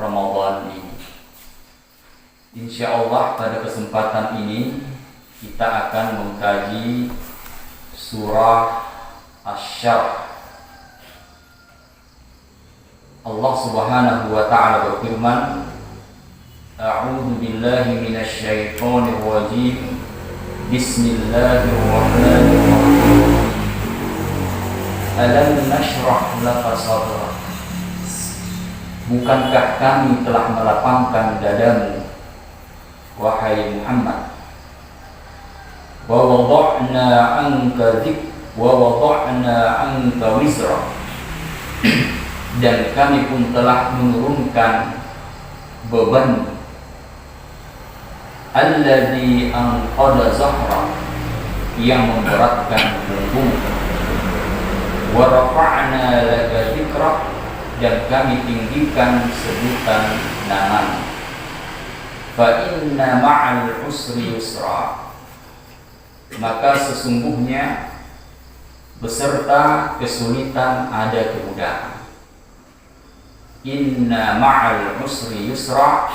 Ramadan ini. Insya Allah pada kesempatan ini kita akan mengkaji surah Asy-Syarh. Allah Subhanahu wa taala berfirman, A'udzu billahi minasy syaithanir rajim. Bismillahirrahmanirrahim. Alam nashrah laka sadrak. Bukankah kami telah melapangkan dadamu, wahai Muhammad? Wa wada'na 'anka wizrak. Dan kami pun telah menurunkan beban alladzi anqadha zahrak, yang memberatkan punggung. Wa rafa'na laka dzikrak, dan kami tinggikan sebutan namamu. Fa inna ma'al usri yusra, maka sesungguhnya beserta kesulitan ada kemudahan. Inna ma'al usri yusra,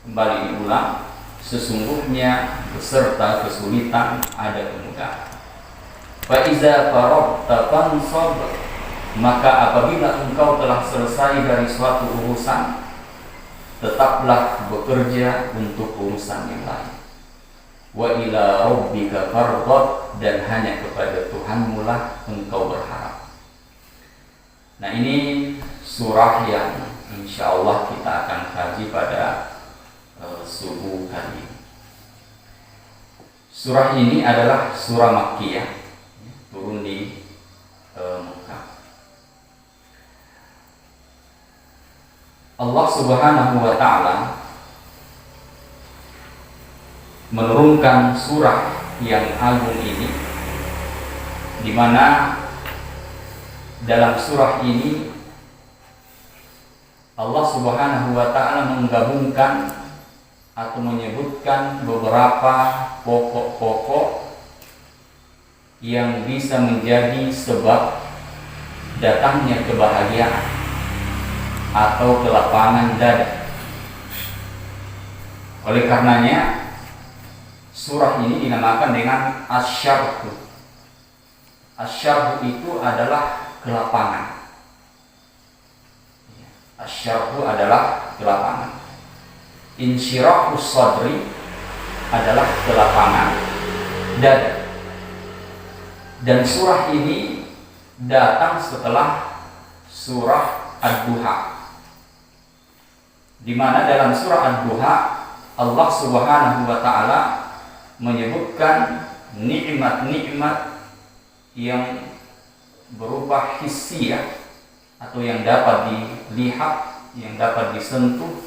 kembali diulang, sesungguhnya beserta kesulitan ada kemudahan. Fa iza faragta fansab, maka apabila engkau telah selesai dari suatu urusan, tetaplah bekerja untuk urusan yang lain. Wa ila rabbika farghab, dan hanya kepada Tuhanmu lah engkau berharap. Nah, ini surah yang insya Allah kita akan kaji pada subuh kali ini. Surah ini adalah surah Makkiyah, turun di Mekah. Allah Subhanahu wa ta'ala menurunkan surah yang agung ini, di mana dalam surah ini Allah Subhanahu wa ta'ala menggabungkan atau menyebutkan beberapa pokok-pokok yang bisa menjadi sebab datangnya kebahagiaan atau kelapangan dada. Oleh karenanya surah ini dinamakan dengan Asy-Syarh. Asy-Syarh itu adalah kelapangan. Asy-Syarh adalah kelapangan. Insyirahus sadri adalah kelapangan dada. Dan surah ini datang setelah surah Ad-Duha, di mana dalam surah Ad-Duha Allah Subhanahu wa ta'ala menyebutkan nikmat-nikmat yang berupa hissiyah, atau yang dapat dilihat, yang dapat disentuh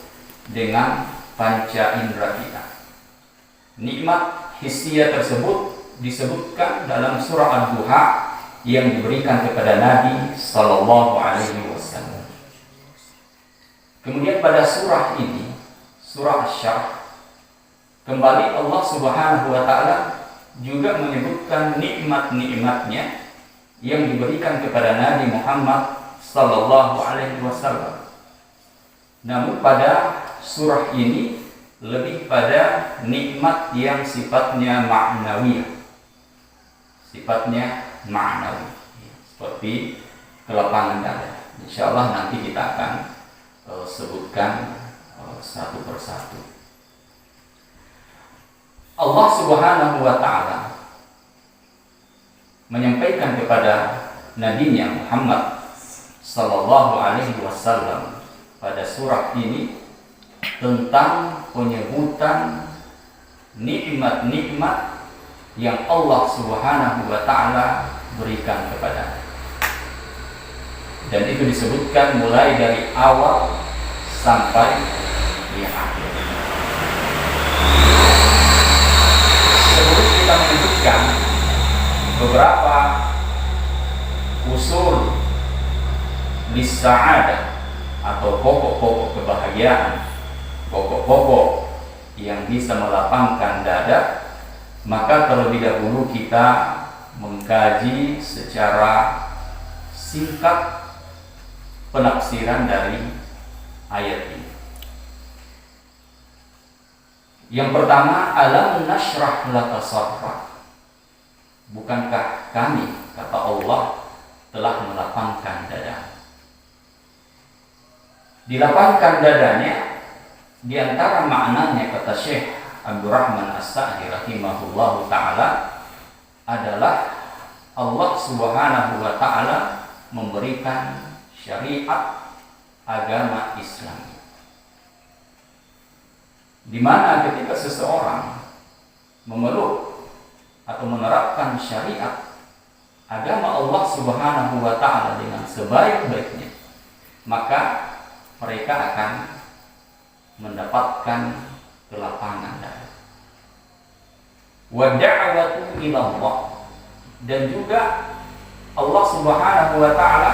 dengan panca indera kita. Nikmat hissiyah tersebut disebutkan dalam surah Ad-Duha yang diberikan kepada Nabi sallallahu alaihi wasallam. Kemudian pada surah ini, surah Asy-Syarh, kembali Allah Subhanahu wa ta'ala juga menyebutkan nikmat-nikmatnya yang diberikan kepada Nabi Muhammad sallallahu alaihi wasallam. Namun pada surah ini lebih pada nikmat yang sifatnya ma'nawiyah, seperti kelapangan dada. Insya Allah nanti kita akan sebutkan satu persatu. Allah Subhanahu wa ta'ala menyampaikan kepada Nabi-Nya Muhammad sallallahu alaihi wasallam pada surah ini tentang penyebutan nikmat-nikmat yang Allah Subhanahu wa ta'ala berikan kepada. Dan itu disebutkan mulai dari awal sampai di akhir. Sebelum kita menyebutkan beberapa usul lis-sa'adah atau pokok-pokok kebahagiaan, pokok-pokok yang bisa melapangkan dada, maka terlebih dahulu kita mengkaji secara singkat penafsiran dari ayat ini. Yang pertama, alam nashrah laka sadrak. Bukankah kami, kata Allah, telah melapangkan dada. Dilapangkan dadanya, di antara maknanya kata Syekh Abdurrahman As-Sa'di rahimahullahu ta'ala adalah Allah subhanahu wa ta'ala memberikan syariat agama Islam, di mana ketika seseorang memeluk atau menerapkan syariat agama Allah subhanahu wa ta'ala dengan sebaik-baiknya, maka mereka akan mendapatkan kelapangan dada. Wa da'watu ila Allah, dan juga Allah subhanahu wa ta'ala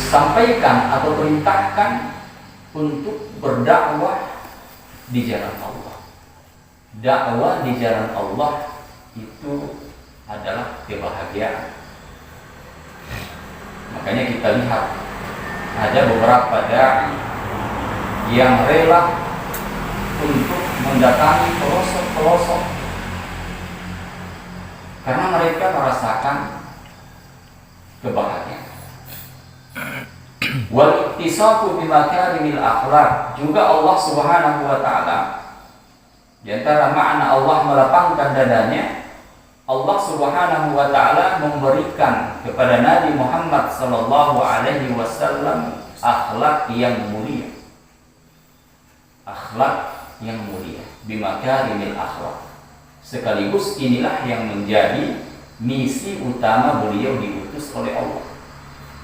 sampaikan atau perintahkan untuk berdakwah di jalan Allah. Dakwah di jalan Allah itu adalah kebahagiaan. Makanya kita lihat ada beberapa dai yang rela untuk mendatangi pelosok-pelosok karena mereka merasakan kebahagiaan. Wal ittisaqu bi makarimil akhlaq, juga Allah Subhanahu wa taala di antara makna Allah melapangkan dadanya, Allah Subhanahu wa taala memberikan kepada Nabi Muhammad sallallahu alaihi wasallam akhlak yang mulia. Akhlak yang mulia, bimakarimil akhlak. Sekaligus inilah yang menjadi misi utama beliau diutus oleh Allah.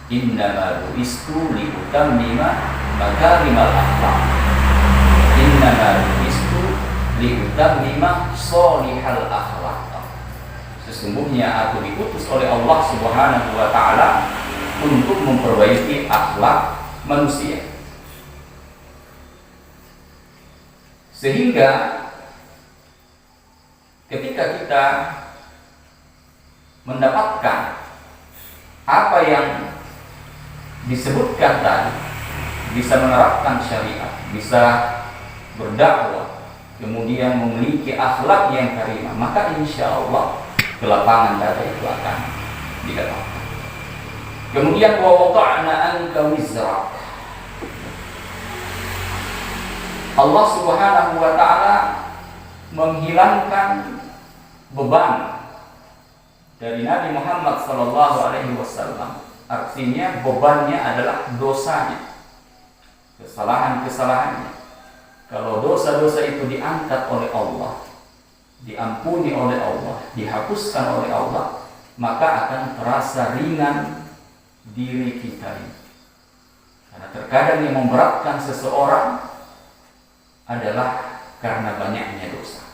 Innama bu'istu liutammima makarimal akhlak. Innama bu'istu liutammima sholihal akhlak. Sesungguhnya aku diutus oleh Allah Subhanahu wa taala untuk memperbaiki akhlak manusia. Sehingga ketika kita mendapatkan apa yang disebutkan tadi, bisa menerapkan syariat, bisa berdakwah, kemudian memiliki akhlak yang karimah, maka insya Allah kelapangan dada itu akan didapatkan. Kemudian wa wada'na anka wizrak, Allah Subhanahu wa taala menghilangkan beban dari Nabi Muhammad sallallahu alaihi wasallam. Artinya bebannya adalah dosanya, kesalahan-kesalahannya. Kalau dosa-dosa itu diangkat oleh Allah, diampuni oleh Allah, dihapuskan oleh Allah, maka akan terasa ringan diri kita ini. Karena terkadang yang memberatkan seseorang adalah karena banyaknya dosa.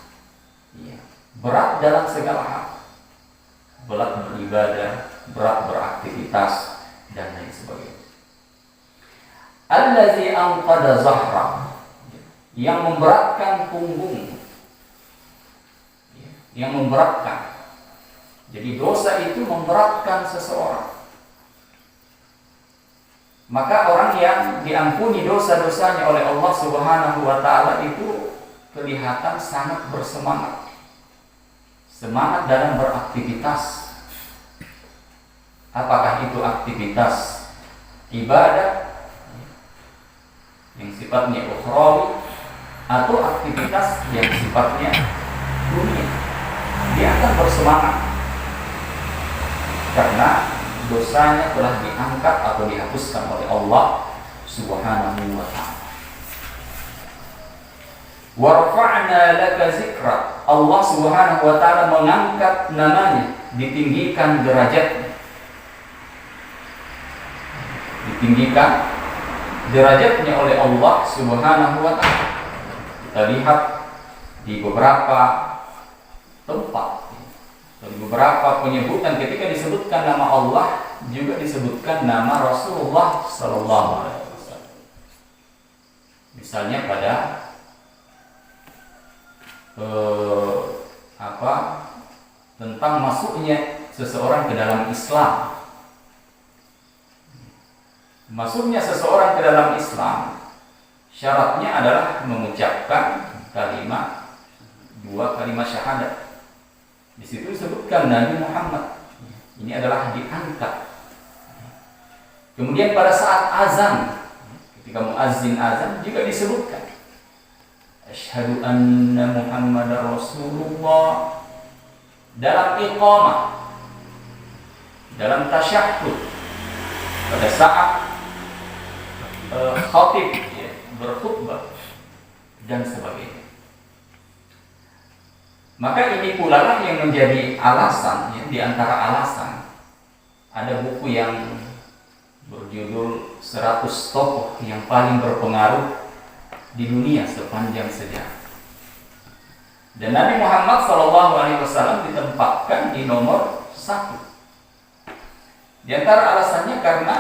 Ya. Berat dalam segala hal, berat beribadah, berat beraktivitas, dan lain sebagainya. Allazi anqada zahra, yang memberatkan punggung, yang memberatkan. Jadi dosa itu memberatkan seseorang. Maka orang yang diampuni dosa-dosanya oleh Allah Subhanahu wa taala itu kelihatan sangat bersemangat. Semangat dalam beraktivitas. Apakah itu aktivitas ibadah yang sifatnya ukhrawi atau aktivitas yang sifatnya dunia, dia akan bersemangat karena dosanya telah diangkat atau dihapuskan oleh Allah Subhanahu wa ta'ala. Wa rafa'na laka zikra, Allah Subhanahu wa ta'ala mengangkat namanya, ditinggikan derajatnya. Ditinggikan derajatnya oleh Allah Subhanahu wa ta'ala. Kita lihat di beberapa tempat, di beberapa penyebutan ketika disebutkan nama Allah juga disebutkan nama Rasulullah sallallahu alaihi wasallam. Misalnya pada tentang masuknya seseorang ke dalam Islam. masuknya seseorang ke dalam Islam syaratnya adalah mengucapkan dua kalimat syahadat. Di situ disebutkan Nabi Muhammad ini adalah diangkat. Kemudian pada saat azan, ketika muazzin azan juga disebutkan asyhadu anna Muhammadar Rasulullah. Dalam iqamah, dalam tasyahhud, pada saat khatib berkhutbah dan sebagainya. Maka ini pula lah yang menjadi alasan, ya, di antara alasan ada buku yang berjudul 100 tokoh yang paling berpengaruh di dunia sepanjang sejarah. Dan Nabi Muhammad SAW ditempatkan di nomor 1. Di antara alasannya karena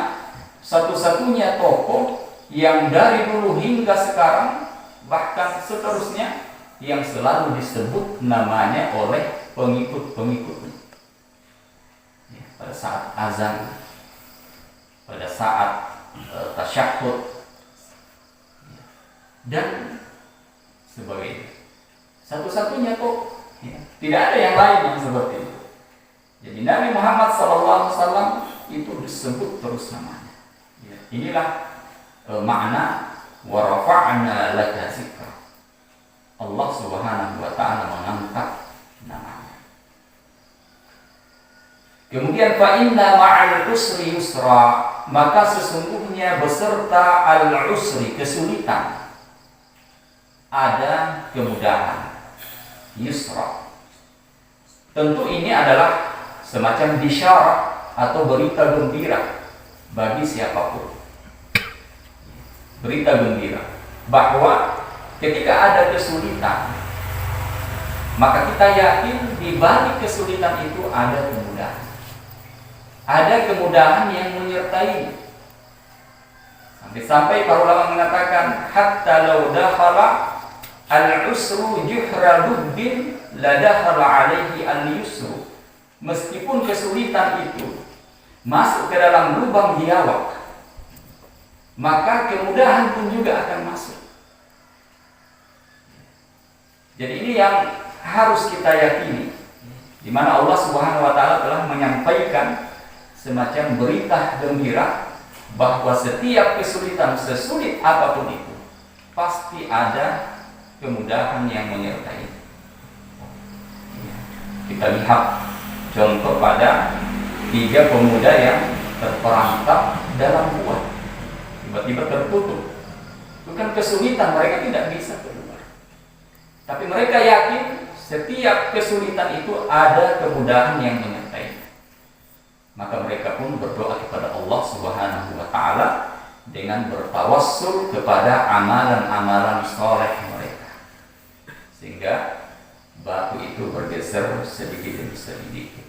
satu-satunya tokoh yang dari dulu hingga sekarang bahkan seterusnya yang selalu disebut namanya oleh pengikut-pengikutnya. Ya, pada saat azan, pada saat tasyahhud dan sebagainya. Satu-satunya kok, ya, tidak ada yang lain yang seperti itu. Jadi Nabi Muhammad SAW itu disebut terus namanya. Ya, inilah makna wa rafa'na laka dzikra. Allah Subhanahu wa taala mengangkat namanya. Kemudian fa inna ma'al usri yusra, maka sesungguhnya beserta al-usri kesulitan ada kemudahan. Yusra. Tentu ini adalah semacam bisyarat atau berita gembira bagi siapapun. Berita gembira bahwa ketika ada kesulitan, maka kita yakin di balik kesulitan itu ada kemudahan. Ada kemudahan yang menyertai. Sampai para ulama mengatakan hatta law dakhala al-usru juhra lubbin la dakhala alaihi al-yusru. Meskipun kesulitan itu masuk ke dalam lubang biawak, maka kemudahan pun juga akan masuk. Jadi ini yang harus kita yakini, di mana Allah Subhanahu wa taala telah menyampaikan semacam berita gembira bahwa setiap kesulitan sesulit apapun itu pasti ada kemudahan yang menyertai. Kita lihat contoh pada 3 pemuda yang terperangkap dalam gua, tiba-tiba tertutup. Itu kan kesulitan, mereka tidak bisa keluar. Tapi mereka yakin setiap kesulitan itu ada kemudahan yang menyertai. Maka mereka pun berdoa kepada Allah Subhanahu wa taala dengan bertawassul kepada amalan-amalan saleh mereka, sehingga batu itu bergeser sedikit demi sedikit.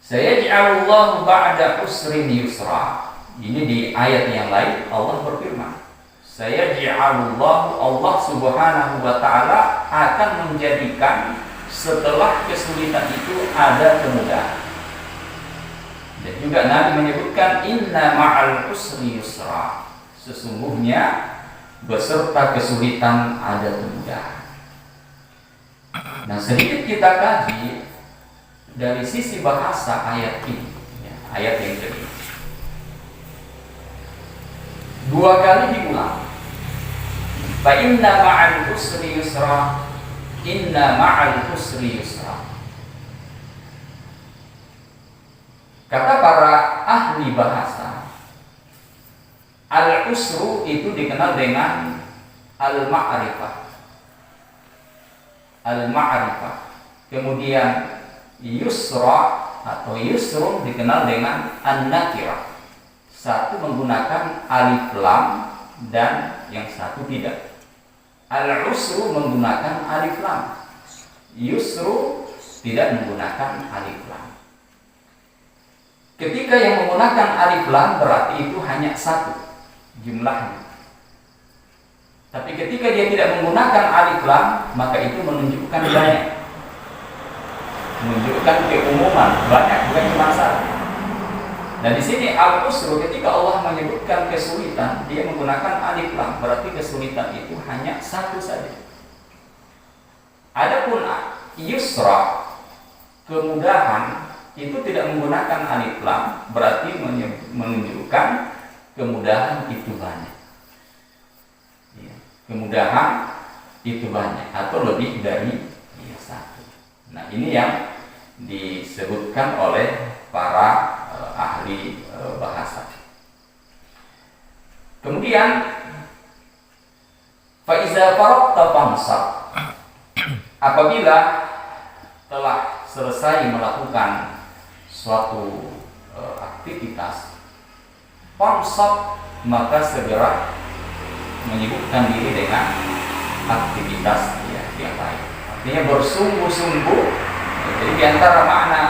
Sayaj'alullahu ba'da usrin yusra. Ini di ayat yang lain Allah berfirman, Sayaj'alullahu, Allah Subhanahu wa taala akan menjadikan setelah kesulitan itu ada kemudahan. Dan juga Nabi menyebutkan inna ma'al usri yusra. Sesungguhnya beserta kesulitan ada kemudahan. Nah, sedikit kita kaji dari sisi bahasa ayat ini, ya, ayat yang kedua. 2 kali diulang. Fa inna ma'al usri yusra. Inna ma'al usri yusra. Kata para ahli bahasa, al-usru itu dikenal dengan al-ma'rifah. Al-ma'rifah. Kemudian yusra atau yusrun dikenal dengan an-nakirah. Satu menggunakan alif lam dan yang satu tidak. Al-usru menggunakan alif lam. Yusru tidak menggunakan alif lam. Ketika yang menggunakan alif lam berarti itu hanya satu jumlahnya. Tapi ketika dia tidak menggunakan alif lam, maka itu menunjukkan banyak. Menunjukkan keumuman, banyak, bukan cuma satu. Nah di sini al-usru ketika Allah menyebutkan kesulitan, dia menggunakan alif lam, berarti kesulitan itu hanya satu saja. Adapun yusra, kemudahan, itu tidak menggunakan alif lam, berarti menunjukkan kemudahan itu banyak. Ya, kemudahan itu banyak atau lebih dari satu. Nah ini yang disebutkan oleh para ahli bahasa. Kemudian fa iza faraqta fansab, apabila telah selesai melakukan suatu aktivitas, fansab, maka segera menyibukkan diri dengan aktivitas yang lain. Artinya bersungguh-sungguh. Jadi di antara makna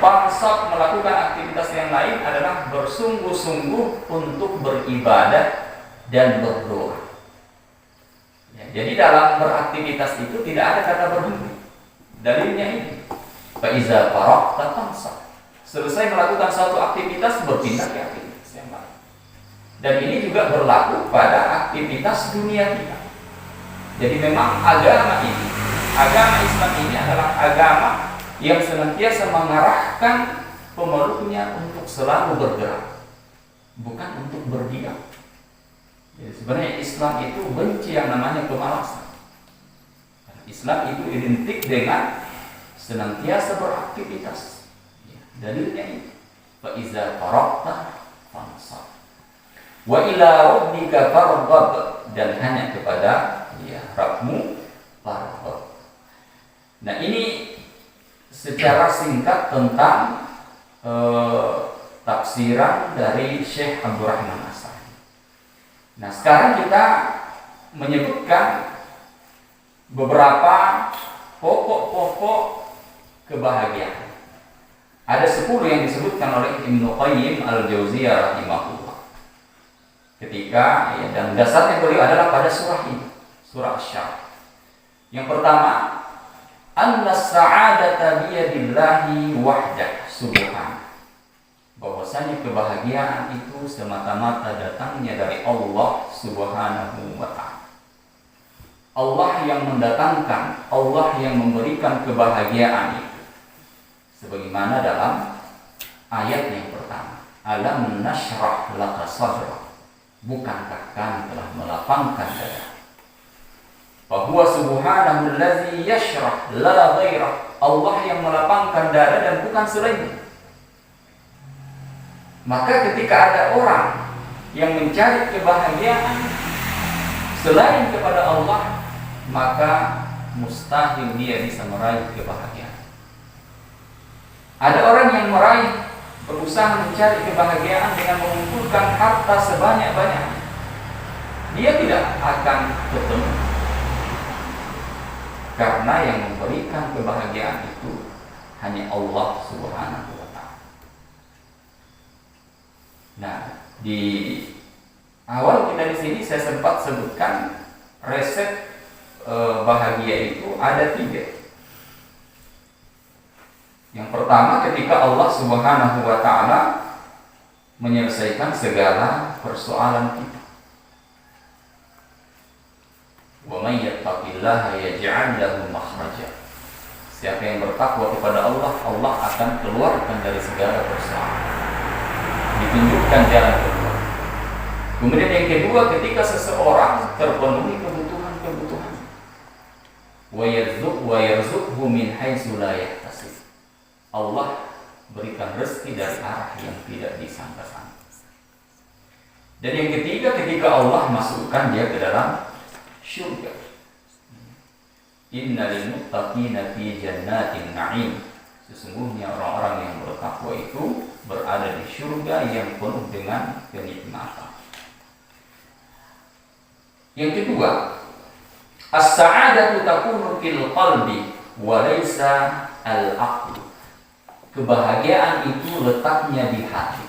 fansab melakukan aktivitas yang lain adalah bersungguh-sungguh untuk beribadah dan berdoa. Ya, jadi dalam beraktivitas itu tidak ada kata berhenti. Dalilnya ini, fa iza faraqta fansab. Selesai melakukan suatu aktivitas, berpindah ke aktivitas yang lain. Dan ini juga berlaku pada aktivitas dunia kita. Jadi memang agama Islam ini adalah agama yang senantiasa mengarahkan pemeluknya untuk selalu bergerak, bukan untuk berdiam. Jadi sebenarnya Islam itu benci yang namanya kemalasan. Islam itu identik dengan senantiasa beraktivitas. Dalilnya ini, fa iza faraqta fansab wa ila rabbika farghab, dan hanya kepada Rabbmu farghab. Nah ini secara singkat tentang tafsiran dari Syekh Abdurrahman As-Sa'di. Nah sekarang kita menyebutkan beberapa pokok-pokok kebahagiaan. Ada 10 yang disebutkan oleh Ibnu Qayyim Al-Jauziyah rahimahullah. Ketika dan dasarnya beliau adalah pada surah ini, surah Asy-Syarh. Yang pertama, anna sa'adata biyadillahi wahdah subhanahu, bahwasanya kebahagiaan itu semata-mata datangnya dari Allah Subhanahu wa ta'ala. Allah yang mendatangkan, Allah yang memberikan kebahagiaan itu. Sebagaimana dalam ayat yang pertama, alam nashrah laka sadrak, bukankah kami telah melapangkan dada. Bahwa subhanahu allazi yashrah la ghairah, Allah yang melapangkan dada dan bukan selainnya. Maka ketika ada orang yang mencari kebahagiaan selain kepada Allah, maka mustahil dia bisa meraih kebahagiaan. Ada orang yang berusaha mencari kebahagiaan dengan mengumpulkan harta sebanyak-banyaknya. Dia tidak akan ketemu. Karena yang memberikan kebahagiaan itu hanya Allah Subhanahu wa ta'ala. Nah, di awal kita di sini saya sempat sebutkan resep bahagia itu ada 3. Yang pertama, ketika Allah Subhanahu wa ta'ala menyelesaikan segala persoalan kita. Wa may yattaqillaha yaj'al lahu makhraja. Siapa yang bertakwa kepada Allah, Allah akan keluarkan dari segala persoalan, ditunjukkan jalan keluar. Kemudian yang kedua, ketika seseorang terpenuhi kebutuhan-kebutuhan, wa yarzuqhu min haitsu la yahtasib, Allah berikan rezeki dari arah yang tidak disangka-sangka. Dan yang ketiga, ketika Allah masukkan dia ke dalam syurga. Innal muttaqina fi jannatin na'im. Sesungguhnya orang-orang yang bertakwa itu berada di syurga yang penuh dengan kenikmatan. Yang kedua, as-sa'adatu takunu fil qalbi wa laysa al-aql. Kebahagiaan itu letaknya di hati,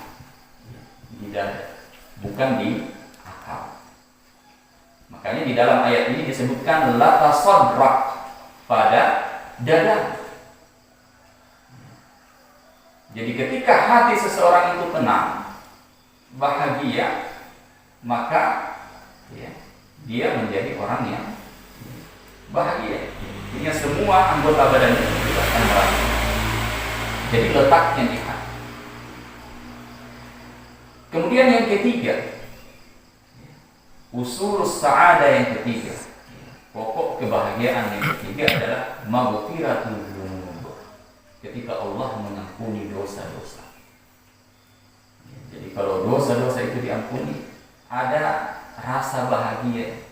di dada, bukan di akal. Makanya di dalam ayat ini disebutkan laka sadrak, pada dada. Jadi ketika hati seseorang itu tenang, bahagia, maka ya, dia menjadi orang yang bahagia. Artinya semua anggota badannya juga akan merasa. Jadi letaknya di hati. Kemudian yang ketiga, usurus sa'adah yang ketiga, pokok kebahagiaan yang ketiga adalah maghfiratul dzunub. Ketika Allah mengampuni dosa-dosa. Jadi kalau dosa-dosa itu diampuni, ada rasa bahagia.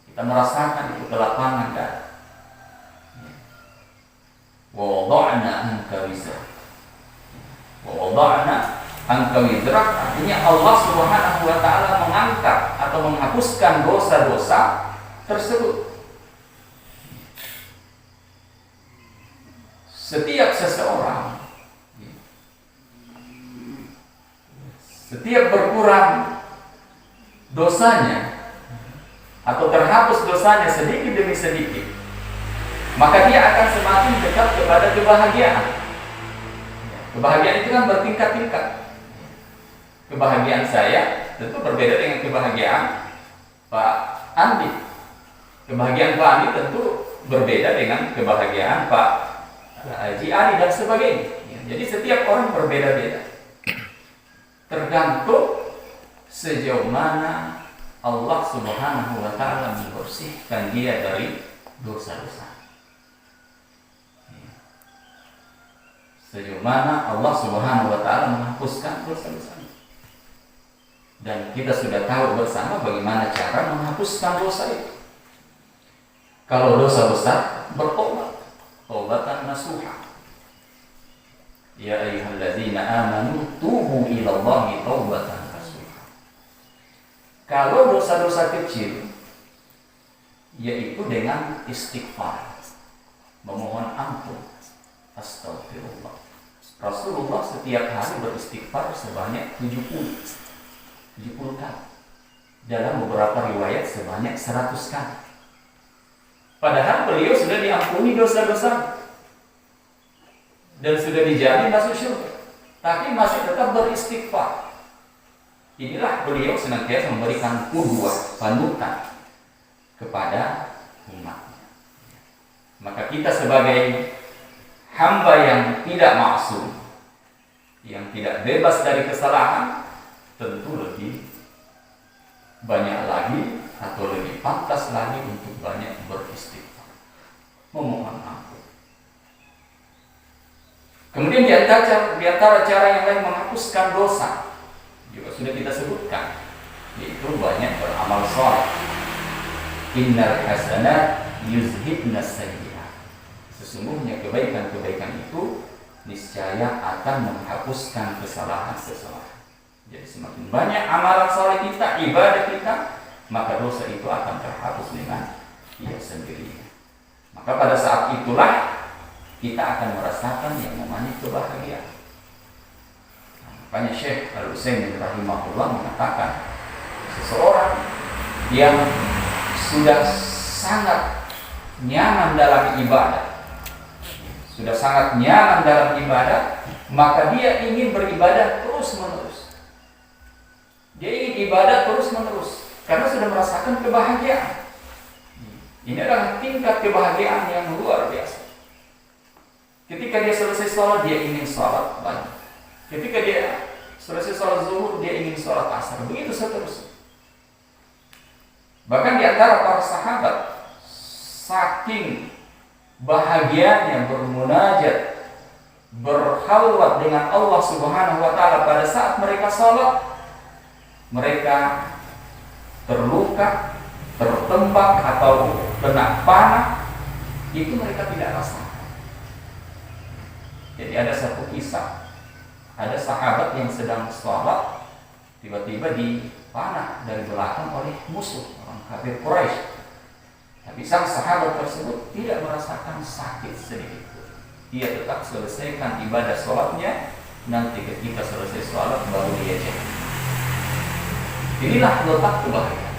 Kita merasakan itu kelapangan dan wa wada'na anka wizrak. Wa wada'na anka wizrak artinya Allah Subhanahu wa taala mengangkat atau menghapuskan dosa-dosa tersebut. Setiap seseorang setiap berkurang dosanya atau terhapus dosanya sedikit demi sedikit, maka dia akan semakin dekat kepada kebahagiaan. Kebahagiaan itu kan bertingkat-tingkat. Kebahagiaan saya tentu berbeda dengan kebahagiaan Pak Andi. Kebahagiaan Pak Andi tentu berbeda dengan kebahagiaan Pak Haji Ali dan sebagainya. Jadi setiap orang berbeda-beda. Tergantung sejauh mana Allah Subhanahu wa taala membersihkan dia dari dosa-dosa. Sejauh mana Allah Subhanahu wa taala menghapuskan dosa-dosa. Dan kita sudah tahu bersama bagaimana cara menghapuskan dosa itu. Kalau dosa besar, bertobat, taubatan nasuha. Ya ayyuhalladzina amanu tubu ilallahi taubatan nasuha. Kalau dosa-dosa kecil, yaitu dengan istighfar, memohon ampun, astagfirullah. Rasulullah setiap hari beristighfar sebanyak 70 kali. Dalam beberapa riwayat sebanyak 100 kali. Padahal beliau sudah diampuni dosa-dosa dan sudah dijamin masuk surga, tapi masih tetap beristighfar. Inilah beliau senantiasa memberikan qudwah, panutan kepada umatnya. Maka kita sebagai hamba yang tidak maksum, yang tidak bebas dari kesalahan, tentu lebih banyak lagi atau lebih pantas lagi untuk banyak beristighfar, memohon ampun. Kemudian di antara cara yang lain menghapuskan dosa juga sudah kita sebutkan, yaitu banyak beramal saleh. Innal hasanat yuzhibnas sayyi'at. Sesungguhnya kebaikan-kebaikan itu niscaya akan menghapuskan kesalahan-kesalahan. Jadi semakin banyak amalan saleh kita, ibadah kita, maka dosa itu akan terhapus dengan ia sendirinya. Maka pada saat itulah kita akan merasakan yang namanya kebahagiaan. Makanya Syekh Al-Utsaimin rahimahullah mengatakan, seseorang yang sudah sangat nyaman dalam ibadah, maka dia ingin beribadah terus-menerus. Dia ingin ibadah terus-menerus karena sudah merasakan kebahagiaan. Ini adalah tingkat kebahagiaan yang luar biasa. Ketika dia selesai sholat, dia ingin sholat lagi. Ketika dia selesai sholat zuhur, dia ingin sholat asar. Begitu seterusnya. Bahkan di antara para sahabat, saking bahagianya bermunajat, berkhalwat dengan Allah Subhanahu wa taala pada saat mereka sholat, mereka terluka, tertembak atau kena panah, itu mereka tidak rasakan. Jadi ada satu kisah, ada sahabat yang sedang sholat, tiba-tiba dipanah dari belakang oleh musuh, orang kafir Quraisy. Tapi sang sahabat tersebut tidak merasakan sakit sedikit pun. Dia tetap selesaikan ibadah sholatnya. Nanti ketika selesai sholat baru dia cek. Inilah letak kebahagiaan.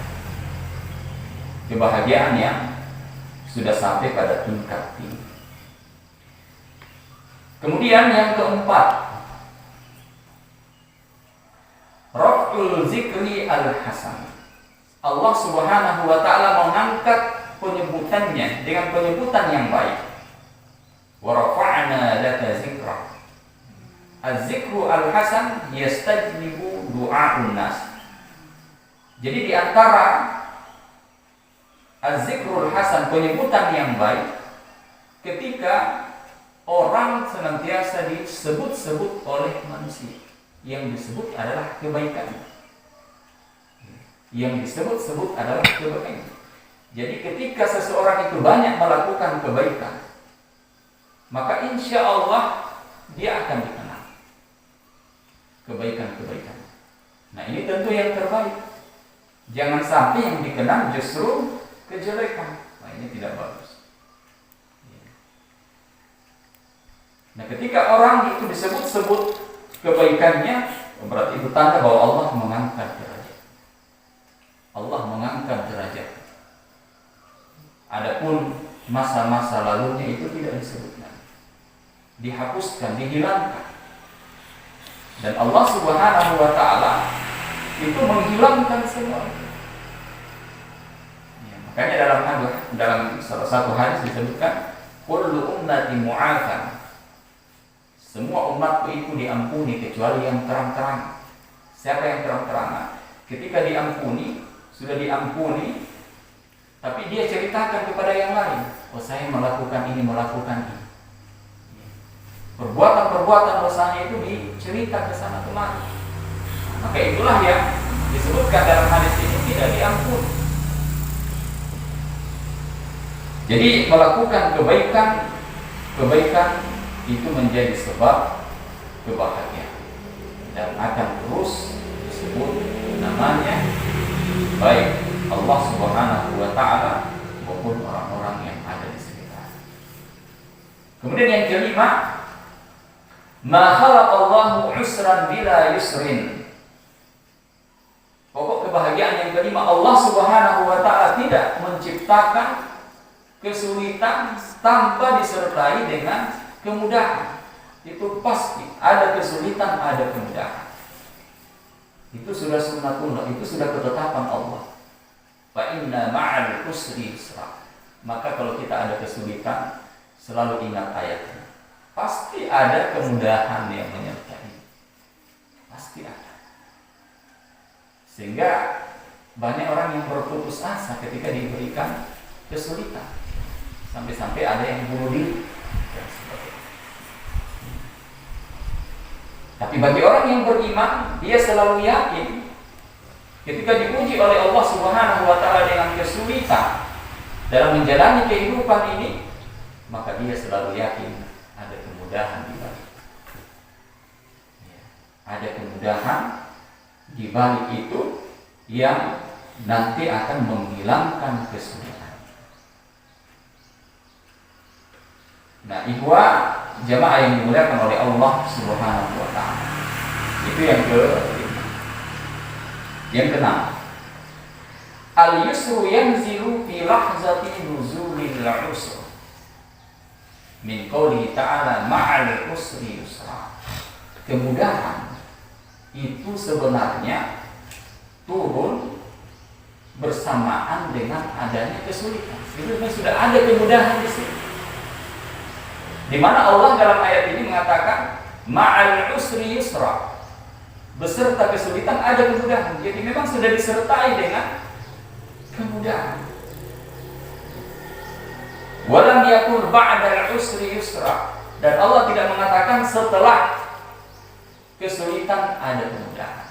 Kebahagiaan yang sudah sampai pada tingkat tinggi. Kemudian yang keempat, raf'ul zikri al-hasan. Allah Subhanahu wa taala mengangkat penyebutannya dengan penyebutan yang baik. Wa rafa'na laka zikra. Az-zikru al-hasan yastajlibu du'a'un nas. Jadi di antara az-zikrul hasan, penyebutan yang baik, ketika orang senantiasa disebut-sebut oleh manusia, yang disebut adalah kebaikan. Yang disebut-sebut adalah kebaikan. Jadi ketika seseorang itu banyak melakukan kebaikan, maka insya Allah dia akan dikenal kebaikan-kebaikan. Nah, ini tentu yang terbaik. Jangan sampai yang dikenal justru kejelekan. Nah, ini tidak bagus. Nah, ketika orang itu disebut-sebut kebaikannya, berarti itu tanda bahwa Allah mengangkat derajat. Allah mengangkat derajat. Adapun masa-masa lalunya itu tidak disebutkan, dihapuskan, dihilangkan. Dan Allah Subhanahu wa taala itu menghilangkan semua itu. Ya, makanya dalam salah satu hadis disebutkan kullu ummati mu'afan. Semua umatku itu diampuni kecuali yang terang-terang. Siapa yang terang-terangan? Ketika diampuni, sudah diampuni, tapi dia ceritakan kepada yang lain, oh saya melakukan ini, melakukan ini. Perbuatan-perbuatan dosanya itu dicerita ke sana kemari. Maka itulah yang disebutkan dalam hadis ini tidak diampuni. Jadi melakukan kebaikan itu menjadi sebab kebahagiaan dan akan terus disebut namanya baik Allah Subhanahu wa taala maupun orang-orang yang ada di sekitar. Kemudian yang kelima, ma khalaqallahu usran bila yusrin. Pokok kebahagiaan yang kelima, Allah Subhanahu wa taala tidak menciptakan kesulitan tanpa disertai dengan kemudahan. Itu pasti ada kesulitan, ada kemudahan. Itu sudah sunnatullah, itu sudah ketetapan Allah. Fa inna ma'al usri yusra. Maka kalau kita ada kesulitan, selalu ingat ayatnya. Pasti ada kemudahan yang menyertai. Pasti ada. Sehingga banyak orang yang berputus asa ketika diberikan kesulitan. Sampai-sampai ada yang bunuh diri. Tapi bagi orang yang beriman, dia selalu yakin ketika diuji oleh Allah Subhanahu wa taala dengan kesulitan dalam menjalani kehidupan ini, maka dia selalu yakin ada kemudahan di balik. Ada kemudahan di balik itu yang nanti akan menghilangkan kesulitan. Nah, ihwa jamaah yang dimuliakan oleh Allah Subhanahu wa taala. Itu yang kelima. Yang keenam, al-yusru yanzilu fi lahzati nuzulil usr. Min qouli ta'ala ma'al usri yusra. Kemudahan itu sebenarnya turun bersamaan dengan adanya kesulitan. Itu sudah ada kemudahan di sini. Di mana Allah dalam ayat ini mengatakan ma'al usri yusra, beserta kesulitan ada kemudahan. Jadi memang sudah disertai dengan kemudahan. Walam yakul ba'dal usri yusra, dan Allah tidak mengatakan setelah kesulitan ada kemudahan,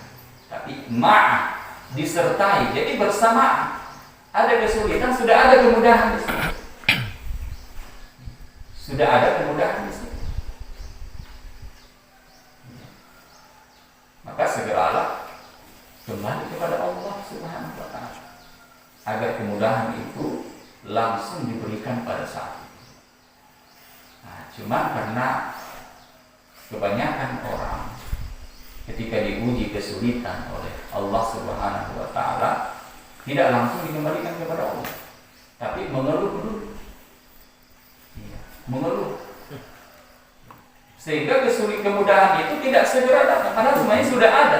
tapi ma'a, disertai. Jadi bersamaan ada kesulitan, sudah ada kemudahan di sini. Sudah ada kemudahan di sini. Maka segeralah kembali kepada Allah Subhanahu wa taala agar kemudahan itu langsung diberikan pada saat itu. Nah, cuma karena kebanyakan orang ketika diuji kesulitan oleh Allah Subhanahu wa taala tidak langsung dikembalikan kepada Allah, tapi mengeluh dulu. Mengeluh. Sehingga kemudahan itu tidak segera datang, karena semuanya sudah ada.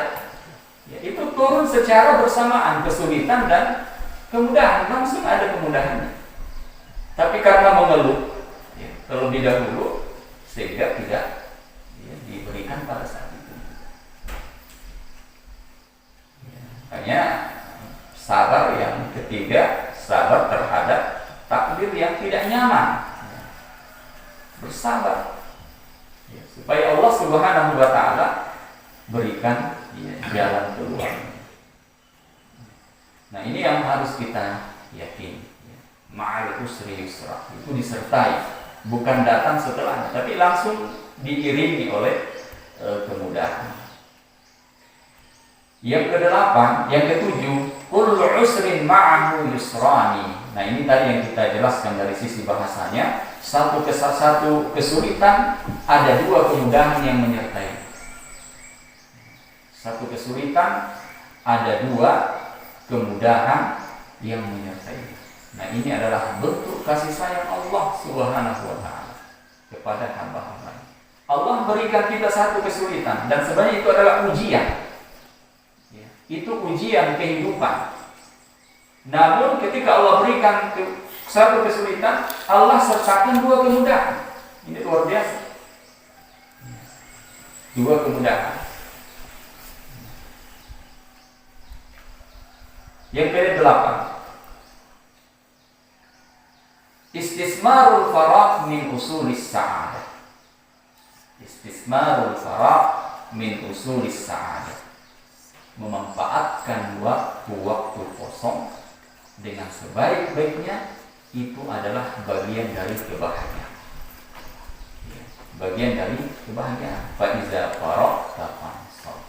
Ya, itu turun secara bersamaan, kesulitan dan kemudahan, langsung ada kemudahannya. Tapi karena mengeluh ya, terlebih dahulu, sehingga tidak ya, diberikan pada saat itu. Ya, makanya sabar yang ketiga, sabar terhadap takdir yang tidak nyaman. Ya, bersabar ya, supaya Allah Subhanahu wa Ta'ala berikan ya, jalan keluar. Nah, ini yang harus kita yakini ya. Ma'al usri yusra, itu disertai, bukan datang setelahnya, tapi langsung diiringi oleh kemudahan. Yang kedelapan, yang ketujuh, kullu usrin ma'ahu yusrani. Nah, ini tadi yang kita jelaskan dari sisi bahasanya, satu kesulitan ada dua kemudahan yang menyertai. Satu kesulitan ada dua kemudahan yang menyertai. Nah, ini adalah bentuk kasih sayang Allah Subhanahu wa Ta'ala kepada hamba-hamba. Allah berikan kita satu kesulitan, dan sebenarnya itu adalah ujian. Ya, itu ujian kehidupan. Namun ketika Allah berikan satu kesulitan, Allah sertakan dua kemudahan. Ini luar biasa. Dua kemudahan. Yang ke-8, istismarul faraq min usulis sa'adah. Istismarul faraq min usulis sa'adah. Memanfaatkan waktu kosong dengan sebaik-baiknya itu adalah bagian dari kebahagiaan. Bagian dari kebahagiaan. Fa iza faraqta fansab.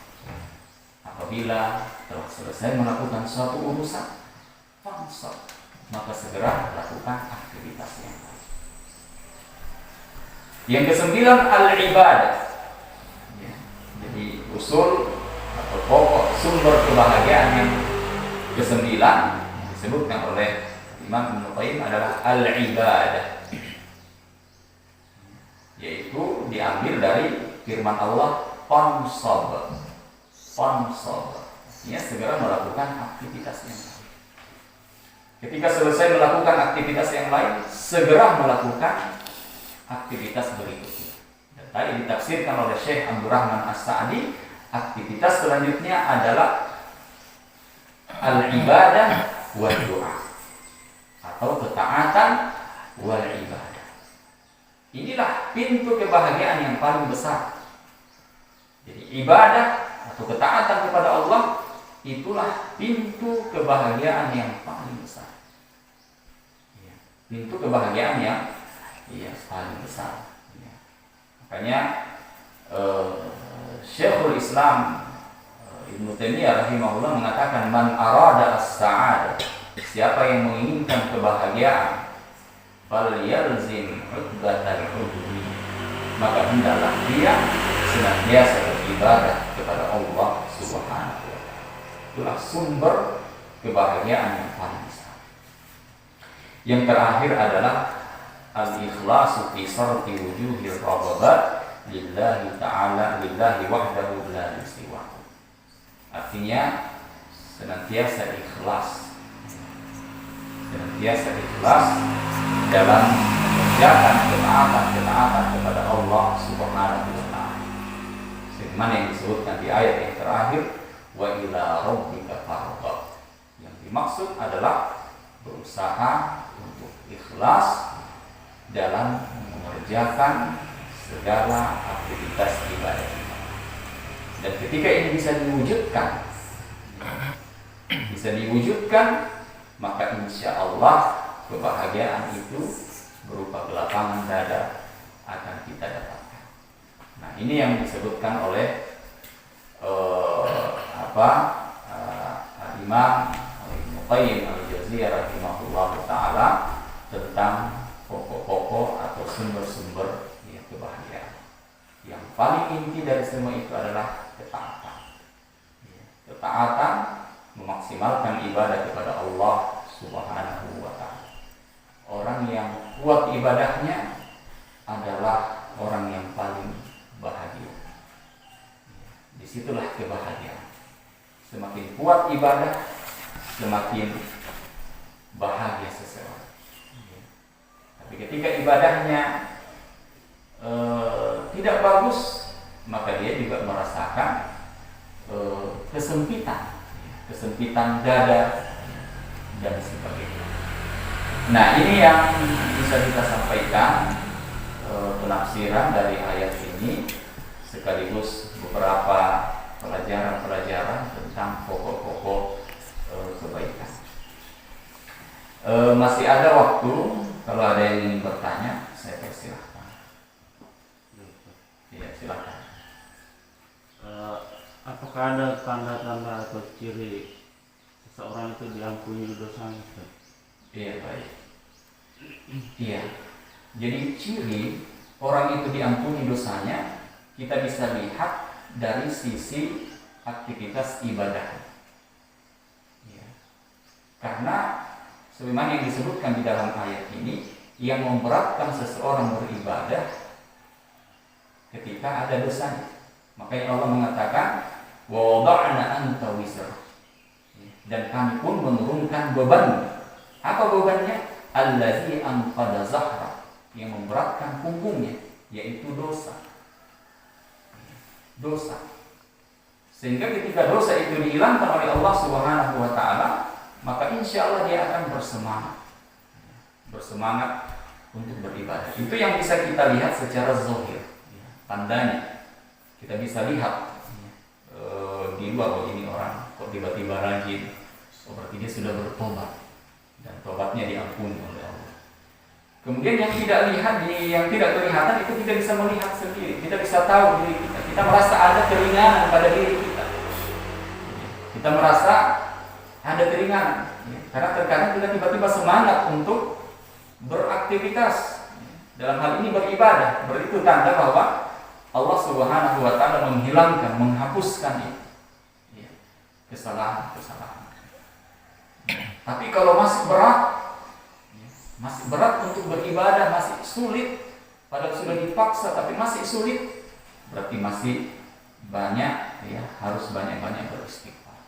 Apabila telah selesai melakukan suatu urusan, fansab, maka segera lakukan aktivitas yang lain. Yang ke-9, al-ibadah. Ya, jadi usul atau pokok sumber kebahagiaan yang ke-9 disebutkan oleh Imam Ibnu Qayyim adalah al-ibadah, yaitu diambil dari firman Allah fansab. Fansab, artinya segera melakukan aktivitas yang lain. Ketika selesai melakukan aktivitas yang lain, segera melakukan aktivitas berikutnya. Dan tadi ditafsirkan oleh Syekh Abdurrahman As-Sa'di, aktivitas selanjutnya adalah al-ibadah wal doa, atau ketaatan wal ibadah. Inilah pintu kebahagiaan yang paling besar. Jadi ibadah atau ketaatan kepada Allah, itulah pintu kebahagiaan yang paling besar. Ya, pintu kebahagiaan yang paling besar. Ya. Makanya Syekhul Islam Ibnu Taimiyah rahimahullah mengatakan, man arada as-sa'adah, siapa yang menginginkan kebahagiaan, falyalzim uqdatal hudud, maka hendaklah dia senantiasa beribadah kepada Allah Subhanahu wa Ta'ala. Itulah sumber kebahagiaan yang paling besar. Yang terakhir adalah al-ikhlasu fi sarfi wujuhir raghabat lillahi ta'ala, lillahi wahdahu la siwahu. Artinya senantiasa ikhlas dalam mengerjakan ketaatan kepada Allah Subhanahu wa Ta'ala. Sebagaimana yang disebutkan di ayat yang terakhir, wa ila rabbika farghab. Yang dimaksud adalah berusaha untuk ikhlas dalam mengerjakan segala aktivitas ibadah. Dan ketika ini bisa diwujudkan, maka insya Allah kebahagiaan itu berupa kelapangan dada akan kita dapatkan. Nah, ini yang disebutkan oleh Imam Ibnu Qayyim al-Jauziyah rahimahullah taala tentang pokok-pokok atau sumber-sumber kebahagiaan. Yang paling inti dari semua itu adalah ketaatan. Ketaatan memaksimalkan ibadah kepada Allah Subhanahu wa Ta'ala. Orang yang kuat ibadahnya adalah orang yang paling disitulah kebahagiaan. Semakin kuat ibadah, semakin bahagia seseorang. Tapi ketika ibadahnya tidak bagus, maka dia juga merasakan kesempitan dada dan sebagainya. Nah, ini yang bisa kita sampaikan, penafsiran dari ayat ini sekaligus beberapa pelajaran-pelajaran tentang pokok-pokok kebaikan. Masih ada waktu, kalau ada yang ingin bertanya, saya persilahkan. Ya, silakan. Apakah ada tanda-tanda atau ciri seseorang itu diampuni dosanya? Iya, baik. Iya. Jadi ciri orang itu diampuni dosanya kita bisa lihat dari sisi aktivitas ibadah. Ya. Karena sebagaimana yang disebutkan di dalam ayat ini, yang memberatkan seseorang beribadah ketika ada dosanya. Makanya Allah mengatakan, wa wada'na anka wizra. Dan kami pun menurunkan beban. Apa bebannya? Allazi anqadha zahra, yang memberatkan punggungnya, yaitu dosa. Sehingga ketika dosa itu dihilangkan oleh Allah Subhanahu wa taala, maka insya Allah dia akan bersemangat untuk beribadah. Itu yang bisa kita lihat secara zahir, tandanya. Kita bisa lihat di luar, ini orang kok tiba-tiba rajin, berarti dia sudah bertobat dan tobatnya diampuni oleh Allah. Kemudian yang tidak kelihatan itu kita bisa melihat sendiri, kita bisa tahu diri kita. Kita merasa ada keringanan pada diri kita. Kita merasa ada keringanan, karena terkadang kita tiba-tiba semangat untuk beraktivitas, dalam hal ini beribadah. Berarti tanda bahwa Allah Subhanahu wa taala menghapuskan itu, kesalahan. Tapi kalau masih berat untuk beribadah, masih sulit, padahal sudah dipaksa tapi masih sulit, berarti masih banyak, harus banyak-banyak beristighfar.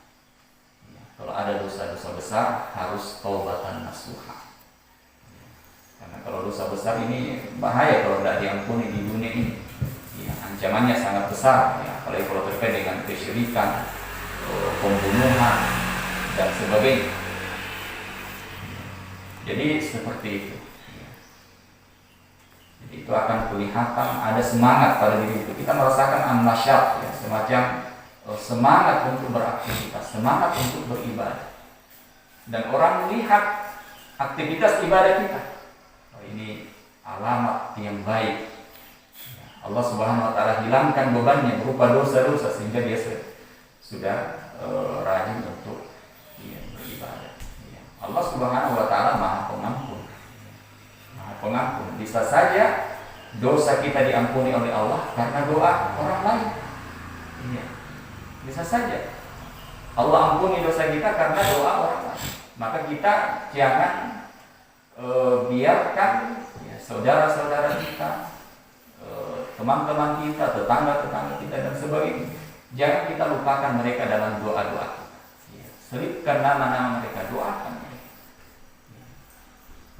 Kalau ada dosa-dosa besar, harus taubatan nasuha. Karena kalau dosa besar ini bahaya kalau tidak diampuni di dunia ini. Ancamannya sangat besar, apalagi kalau terkait dengan kesyirikan, pembunuhan dan sebagainya. Jadi seperti itu. Jadi itu akan kelihatan ada semangat pada diri itu. Kita merasakan an-nasyat, semacam semangat untuk beraktivitas, semangat untuk beribadah. Dan orang melihat aktivitas ibadah kita. Ini alamat yang baik. Allah Subhanahu wa taala hilangkan bebannya berupa dosa-dosa sehingga dia sudah rajin untuk beribadah. Allah Subhanahu wa taala Maha Pengampun. Bisa saja dosa kita diampuni oleh Allah karena doa orang lain. Bisa saja Allah ampuni dosa kita karena doa orang lain. Maka kita jangan biarkan saudara-saudara kita, teman-teman kita, tetangga-tetangga kita dan sebagainya, jangan kita lupakan mereka dalam doa-doa. Selipkan nama-nama mereka, doakan mereka.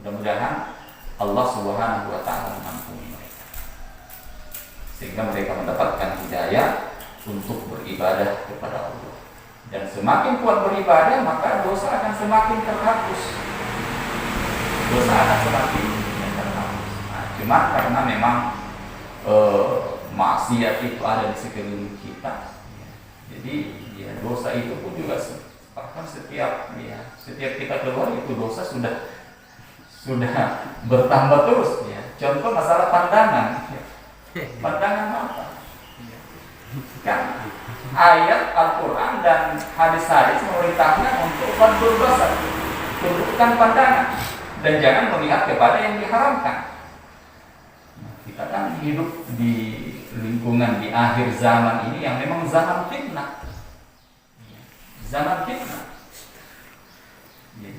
Mudah-mudahan Allah Subhanahu wa taala mengampuni mereka, sehingga mereka mendapatkan hidayah untuk beribadah kepada Allah. Dan semakin kuat beribadah, maka dosa akan semakin terhapus. Cuma karena memang maksiat itu ada di sekeliling kita, jadi dosa itu pun juga bahkan setiap kita keluar itu dosa sudah bertambah terus. Contoh masalah pandangan mata. Kan ayat Al-Quran dan hadis-hadis memerintahkan untuk fadlul basar, tundukkan pandangan dan jangan melihat kepada yang diharamkan. Kita kan hidup di lingkungan di akhir zaman ini yang memang zaman fitnah.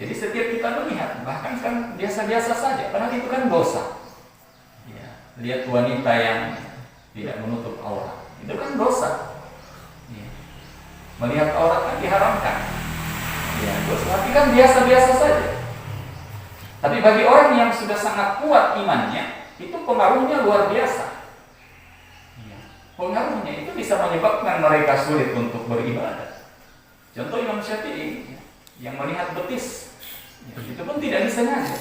Jadi setiap kita melihat, bahkan kan biasa-biasa saja, padahal itu kan dosa. Lihat wanita yang tidak menutup aurat, itu kan dosa. Melihat aurat kan diharamkan. Ya, terus tapi kan biasa-biasa saja. Tapi bagi orang yang sudah sangat kuat imannya, itu pengaruhnya luar biasa. Ya, pengaruhnya itu bisa menyebabkan mereka sulit untuk beribadah. Contoh Imam Syafi'i yang melihat betis, ya, itu pun tidak disengaja.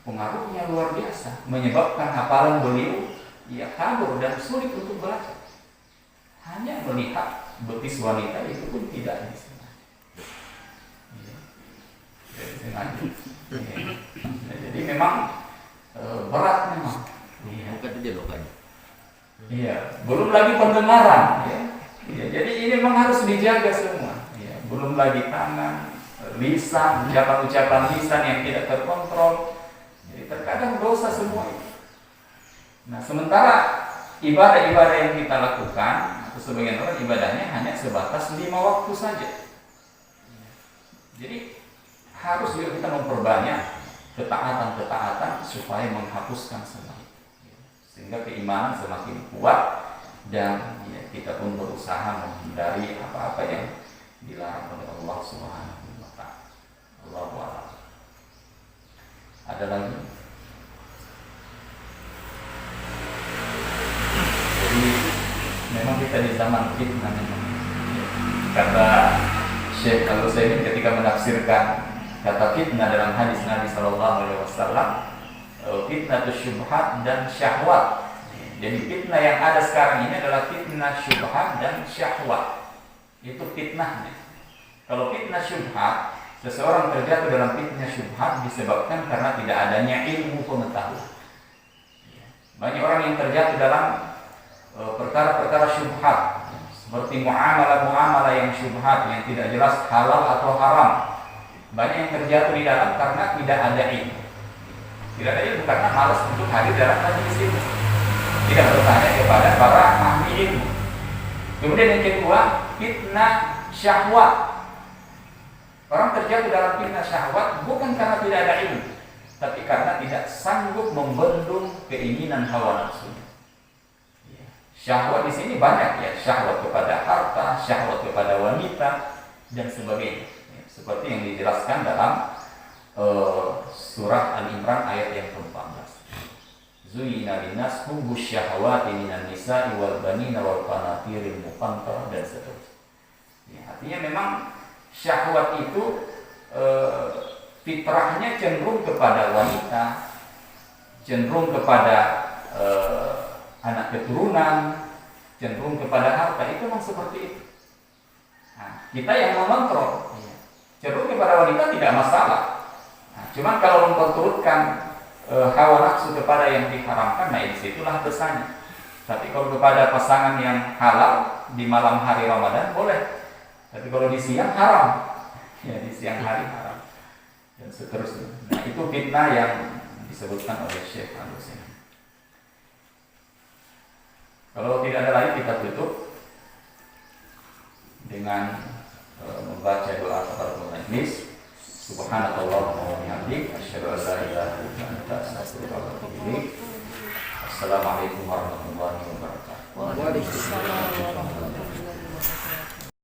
Pengaruhnya luar biasa, menyebabkan hafalan beliau ya kabur dan sulit untuk belajar. Hanya melihat betis wanita itu pun tidak disengaja. Jadi memang berat memang. Bukan itu dia lokanya. Iya, belum lagi pendengaran. Ya. Ya, jadi ini memang harus dijaga semua. Ya, belum lagi tangan, lisan, ucapan-ucapan lisan yang tidak terkontrol. Jadi terkadang dosa semua itu. Nah, sementara ibadah-ibadah yang kita lakukan, atau sebagian orang ibadahnya hanya sebatas 5 waktu saja. Jadi harus juga kita memperbanyak ketaatan-ketaatan supaya menghapuskan semua itu. Sehingga keimanan semakin kuat dan ya, kita pun berusaha menghindari apa-apa yang dilarang oleh Allah Subhanahu wa taala. Allahu a'lam. Ada lagi? Jadi memang kita di zaman fitnah memang. Kata Syekh Al-Utsaimin ketika menafsirkan kata fitnah dalam hadis Nabi Sallallahu Alaihi Wasallam, fitnah itu syubhat dan syahwat. Jadi fitnah yang ada sekarang ini adalah fitnah syubhat dan syahwat. Itu fitnahnya. Kalau fitnah syubhat, seseorang terjatuh dalam fitnah syubhat disebabkan karena tidak adanya ilmu pengetahuan. Banyak orang yang terjatuh dalam perkara-perkara syubhat, seperti muamalah-muamalah yang syubhat, yang tidak jelas halal atau haram. Banyak yang terjatuh di dalam karena tidak ada ilmu. Tidak ada ilmu karena malas untuk hadir dalam majelis ilmu, tidak bertanya kepada para ahli ilmu. Kemudian yang kedua, fitnah syahwat. Orang terjatuh dalam fitnah syahwat bukan karena tidak ada ilmu, tapi karena tidak sanggup membendung keinginan hawa nafsu. Syahwat di sini banyak ya, syahwat kepada harta, syahwat kepada wanita dan sebagainya. Seperti yang dijelaskan dalam surah Al-Imran ayat yang ke-14. Zuyyina linnas hubbus syahawati minan nisa'i wal banina wal qanatiril muqantarah dan seterusnya. Ya, artinya memang syahwat itu fitrahnya cenderung kepada wanita, cenderung kepada anak keturunan, cenderung kepada harta, itu memang seperti itu. Nah, kita yang mengontrol. Cenderung kepada wanita tidak masalah. Nah, cuman kalau memperturutkan hawa nafsu kepada yang diharamkan, nah disitulah dosanya. Tapi kalau kepada pasangan yang halal di malam hari Ramadan boleh. Tapi kalau di siang haram. Ya, di siang hari haram. Dan seterusnya. Nah, itu fitnah yang disebutkan oleh Syekh Al-Utsaimin. Kalau tidak ada lagi, kita tutup dengan membaca doa kafaratul majlis. Subhanakallahumma wa bihamdik, asyhadu an la ilaha illa anta, astaghfiruka wa atubu ilaik. Assalamualaikum warahmatullahi wabarakatuh. Waalaikumsalam warahmatullahi wabarakatuh.